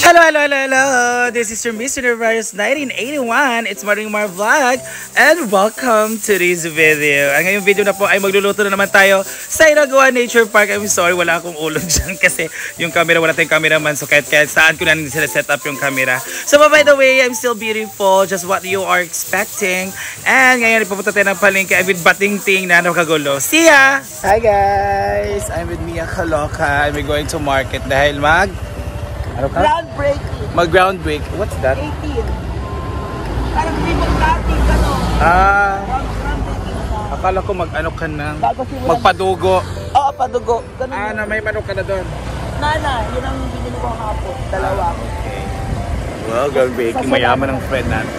Hello, hello, hello, hello! This is your Mr. Universe 1981. It's Maring Mar Vlog and welcome to this video. Ang ngayong video na po ay magluluto na naman tayo sa Iraguan Nature Park. I'm sorry, wala akong ulo dyan kasi yung camera, wala tayong cameraman. So kahit saan ko na sila set up yung camera. So by the way, I'm still beautiful, just what you are expecting. And ngayon, ipapunta tayo ng palengke. I'm with Batingting na nakagulo. See ya! Hi guys! I'm with Mia Kaloka. I'm going to market dahil ano ka? Groundbreaking. Mag-groundbreak. What's that? 18. Parang libog natin, gano'n. Groundbreaking. Akala ko mag-ano ka na. Magpadugo. Oo, padugo. Ganun May manok ka na doon. Nana, yun ang binili ko hapon. Dalawa. Okay. Well, groundbreaking. Mayaman ang friend natin.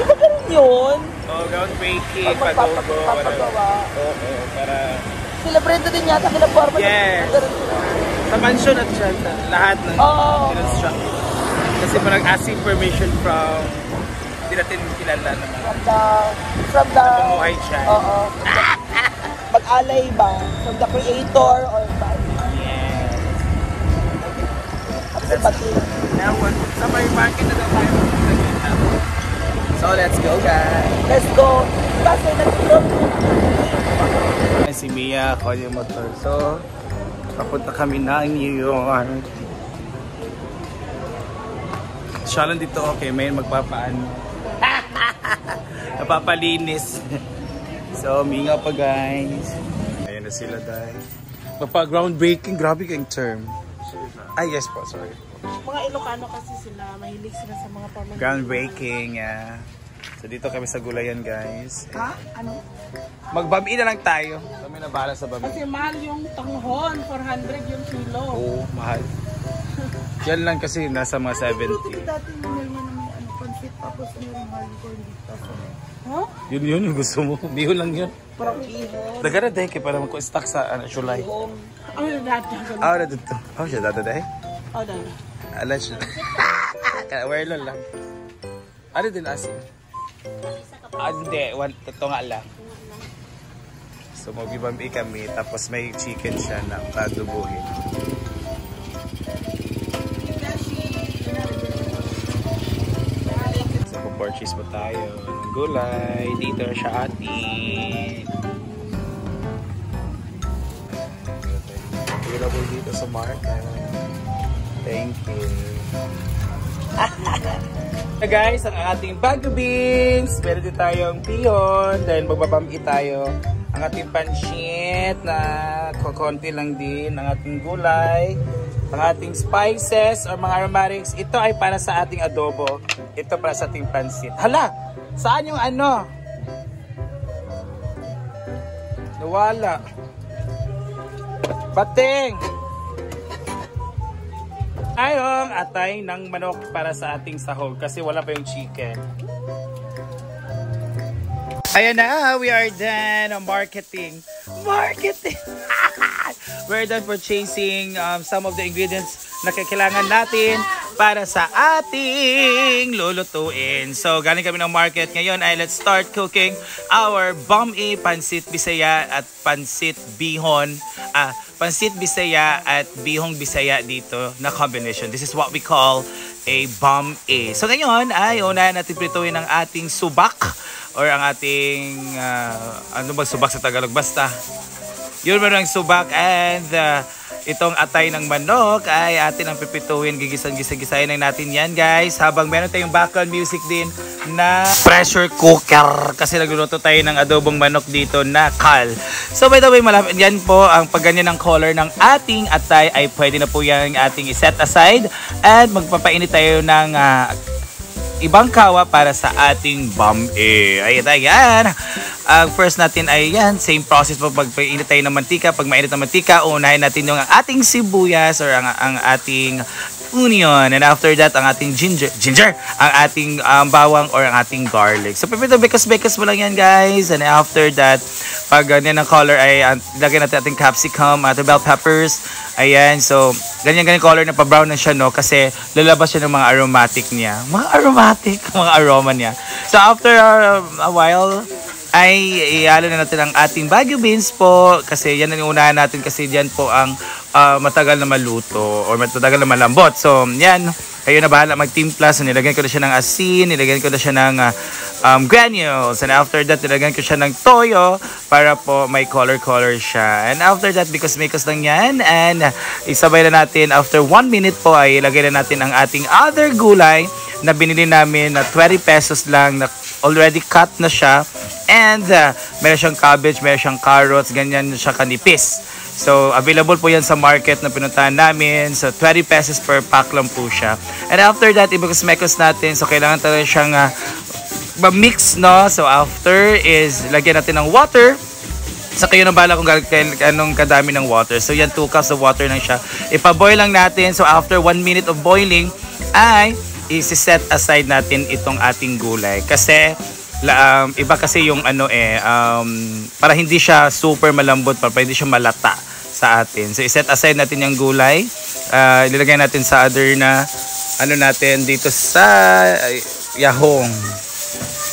Di ba ganun yun? Oh, groundbreaking. Padugo. Papagawa. Oo, para... Celebrate din yata kila Barba. Yes. Sa mansion at siya, lahat ng construction. Kasi mo nag-asking permission from hindi natin kilala naman. From the pumuhay siya. Oo. Mag-alay ba? From the creator or ba? Yes. Now, sa may market na daw tayo. So, let's go guys. Let's go. Kasi nag-drop si Mia, ako yung motor. So, papunta kami ng New York. Siya lang dito, okay, may magpapaano. Napapalinis. So, minga pa guys. Ayan na sila dahil. Magpa-groundbreaking, grabe kayong term. Ay, yes po, sorry. Mga Ilocano kasi sila, mahilig sila sa mga pamangkin. Groundbreaking, yeah. So, dito kami sa gulayan guys. Ha? Ano? Magbami na lang tayo. Kami na bahala sa bami. Kasi mahal yung tanghon, 400 yung kilo. Oo, mahal. Yan lang kasi nasa mga 70. Ito dati meron ng pansit tapos meron mahal ko dito. Huh? Yun yung gusto mo. Bihon lang yun. Parang bihon. Dagara dahil kayo para magko-stock sa July. Ang dati. Ah, dito. Oh, siya dati dahil? Oh, dahil. Alas siya. Kaya lang. Ano din asin? Hindi. Ito nga lang. So magbibambi kami, tapos may chicken siya na padubuhin. So purchase po tayo ng gulay. Dito siya atin. Available dito sa market. Thank you. Guys, ang ating bago beans. Meron din tayong pihon. Dahil magbabambi tayo. Ang ating pansit na konti lang din, ang ating gulay, ang ating spices or mga aromatics. Ito ay para sa ating adobo. Ito para sa ating pansit. Hala! Saan yung ano? Nawala. Bating! Ayong atay ng manok para sa ating sahog kasi wala pa yung chicken. Ayan na, we are done on marketing. We're done purchasing some of the ingredients na kailangan natin para sa ating lulutuin. So, galing kami ng market. Ngayon ay let's start cooking our bam-e, pansit bisaya at pansit bihon. Pansit bisaya at bihong bisaya dito na combination. This is what we call a bam-e. So, ngayon ay unahin natin prituin ang ating subak. Or ang ating, ano ba subak sa Tagalog? Basta, yun meron ang subak and itong atay ng manok ay atin ang pipituhin. Gigisan-gisayin lang natin yan guys. Habang meron tayong background music din na pressure cooker. Kasi nagluluto tayo ng adobong manok dito na kal. So by the way, malapit yan po ang pagganyan ng color ng ating atay ay pwede na po yung ating iset aside. And magpapainit tayo ng ibang kawa para sa ating bam-e. Ayan. First natin ay yan, same process po pagpainit tayo ng mantika. Pag mainit ng mantika, unahin natin yung ating sibuyas or ang ating onion. And after that, ang ating ginger, ang ating bawang or ang ating garlic. So, pipito, bekas mo lang yan, guys. And after that, pag ganyan ang color ay lagyan natin ating capsicum, ating bell peppers. Ayan, so, ganyan color na pa-brown na siya, no? Kasi lalabas siya ng mga aromatic niya. Mga aroma niya. So, after a while, ay ihalo na natin ang ating Baguio beans po kasi yan ang unahan natin kasi diyan po ang matagal na maluto or matagal na malambot. So yan, kayo na bahala magtimpla. So nilagyan ko na siya ng asin, nilagyan ko na siya ng granules, and after that nilagyan ko siya ng toyo para po may color siya. And after that, because makos lang yan, and isabay na natin. After 1 minute po ay ilagay na natin ang ating other gulay na binili namin na 20 pesos lang, na already cut na siya. And meron siyang cabbage, meron siyang carrots, ganyan siya kanipis. So, available po yan sa market na pinuntahan namin. So, 20 pesos per pack lang po siya. And after that, ibigos-mekos natin. So, kailangan talaga siyang mix, no? So, after is, lagyan natin ng water. So, kayo na bala kung anong kadami ng water. So, yan, 2 cups of water lang siya. Ipaboil lang natin. So, after 1 minute of boiling, ay isi-set aside natin itong ating gulay. Kasi, iba kasi yung para hindi siya super malambot, para hindi siya malata sa atin. So, iset aside natin yung gulay. Ilagay natin sa other na natin dito sa yahong.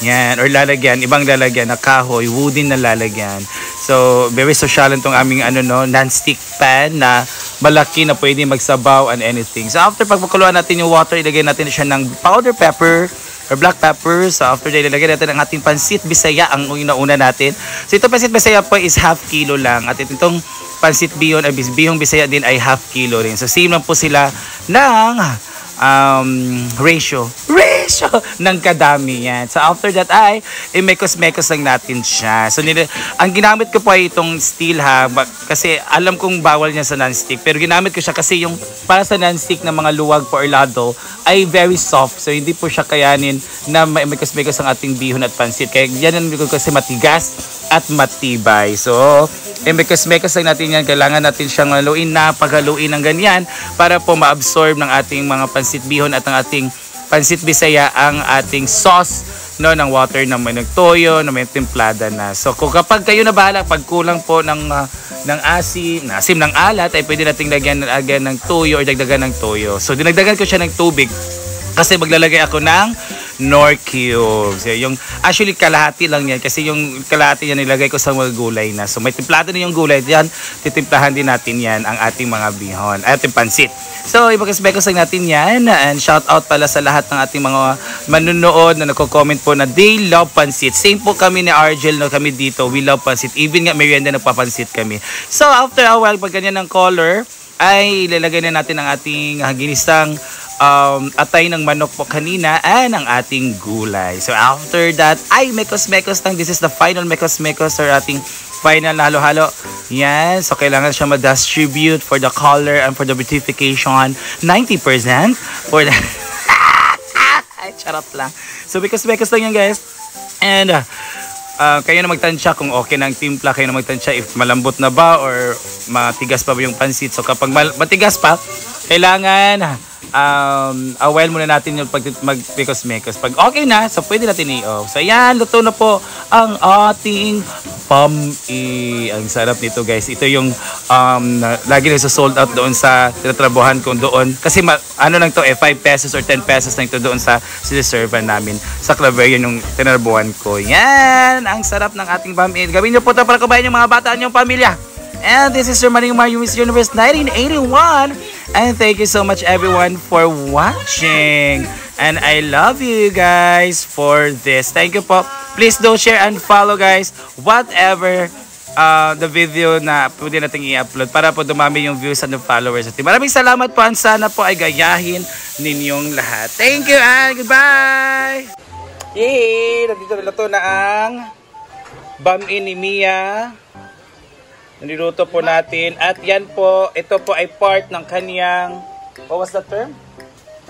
Yan, or lalagyan, ibang lalagyan na kahoy, wooden na lalagyan. So, very socialan tong aming non-stick pan na malaki na pwede magsabaw and anything. So, after pagpakuluan natin yung water, ilagay natin siya ng powder pepper or black pepper. So, after that, ilagay natin ang ating pansit bisaya, ang una natin. So, itong pansit bisaya po is half kilo lang. At itong pansit bihon, bihong bisaya din ay half kilo rin. So, same lang po sila ng ratio ng kadami yan. So, after that ay mekos-mekos lang natin siya. So, ang ginamit ko po ay itong steel kasi alam kong bawal niya sa non-stick. Pero ginamit ko siya kasi yung para sa non-stick na mga luwag po or lado ay very soft. So, hindi po siya kayanin na mekos-mekos ang ating bihon at pansit. Kaya yan ko kasi matigas at matibay. So, mekos-mekos lang natin yan. Kailangan natin siyang haluin na paghaluin ng ganyan para po ma-absorb ng ating mga pansit bihon at ang ating pansit bisaya ang ating sauce ng water na may nagtoyo, na may templada na. So kung kapag kayo na bahala, pag kulang po ng asim ng alat, ay pwede nating lagyan ng toyo or dagdagan ng toyo. So dinagdagan ko siya ng tubig kasi maglalagay ako ng Knorr cubes. Yung actually kalahati lang yan kasi yung kalahati yan nilagay ko sa mga gulay na. So may templado na yung gulay diyan, titimplahan din natin yan ang ating mga bihon, ating pansit. So ibakasbekos lang natin yan, and shout out pala sa lahat ng ating mga manunood na nagko-comment po na they love pansit. Same po kami ni Argel, no, kami dito, we love pansit. Even nga merienda nagpapansit kami. So after a while, pag ganyan ng color, ay ilalagay na natin ang ating ginisang atay ng manok po kanina and ang ating gulay. So after that, ay mekos-mekos lang. This is the final mekos-mekos or ating final na halo-halo. Yan. So kailangan siya ma-distribute for the color and for the beautification. 90% for the ay, charot lang. So mekos-mekos lang yan, guys. And kayo na magtansya kung okay na ang timpla, kayo na magtansya if malambot na ba or matigas pa ba yung pansit. So kapag matigas pa, kailangan awel muna natin yung mag-mekos-mekos. Pag okay na, so pwede natin i-off. So yan, luto na po ang ating pam-i. Ang sarap nito, guys. Ito yung lagi na sold out doon sa tinatrabuhan ko doon. Kasi lang to 5 pesos or 10 pesos na ito doon sa siniservan namin sa Claveria yung tinatrabuhan ko. Yan, ang sarap ng ating pam-i. Gawin nyo po ito para kubayan yung mga bata at yung pamilya. And this is your Maring Mario Miss Universe 1981. And thank you so much everyone for watching. And I love you guys for this. Thank you po. Please do share and follow, guys. Whatever the video na pwede natin i-upload para po dumami yung views and the followers. Maraming salamat po. And sana po ay gayahin ninyong lahat. Thank you and goodbye. Yay! Nandito na to na ang bam-in ni Mia. Niluto po natin. At yan po, ito po ay part ng kaniyang, what was the term?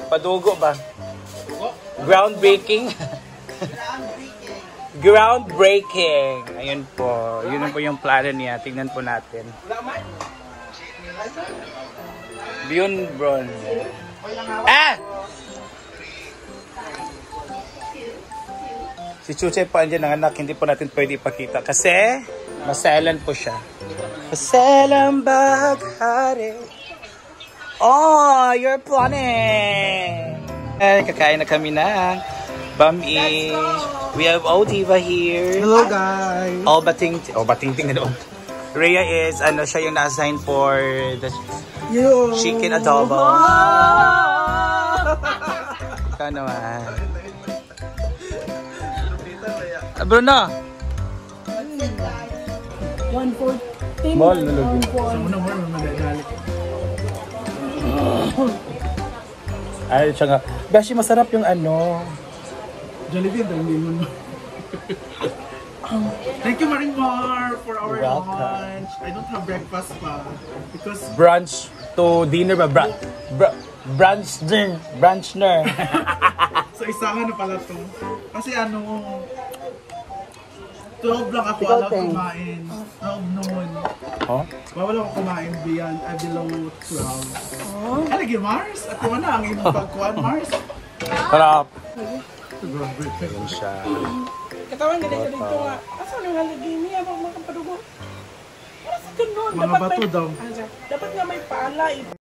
Padugo ba? Groundbreaking? Groundbreaking. Ayun po. Yun po yung plano niya. Tingnan po natin. Beyond Bron. Si Chuchay po andyan ng anak. Hindi po natin pwede ipakita. Kasi maselan po siya. Maselan baghari. Oh, you're planning. Kakain na kami ng Bami. We have Odiva here. Hello guys! Bating-ting na doon. Rhea is, siya yung na-assign for the chicken adobo. Ikaw naman. Bruno! 114. Mall na lagi. Ay, siya nga. Beshi, masarap yung Jollibee, dahil mo. Thank you, Marimar, for our Welcome. lunch. I don't have breakfast pa. Because brunch to dinner ba? Brunch na. so isahan na pala to. Kasi 12 lang ako alam kumain. 12 noon. Huh? Bawal ako kumain below 12. Alagi, Mars? At kung ano ang imong pagkuhan, Mars? Sarap. Yun siya. Katawan ganito dito nga. Asa nang haligi niya ba makapadugo? Para sa ganun. Mga bato daw. Dapat nga may pala.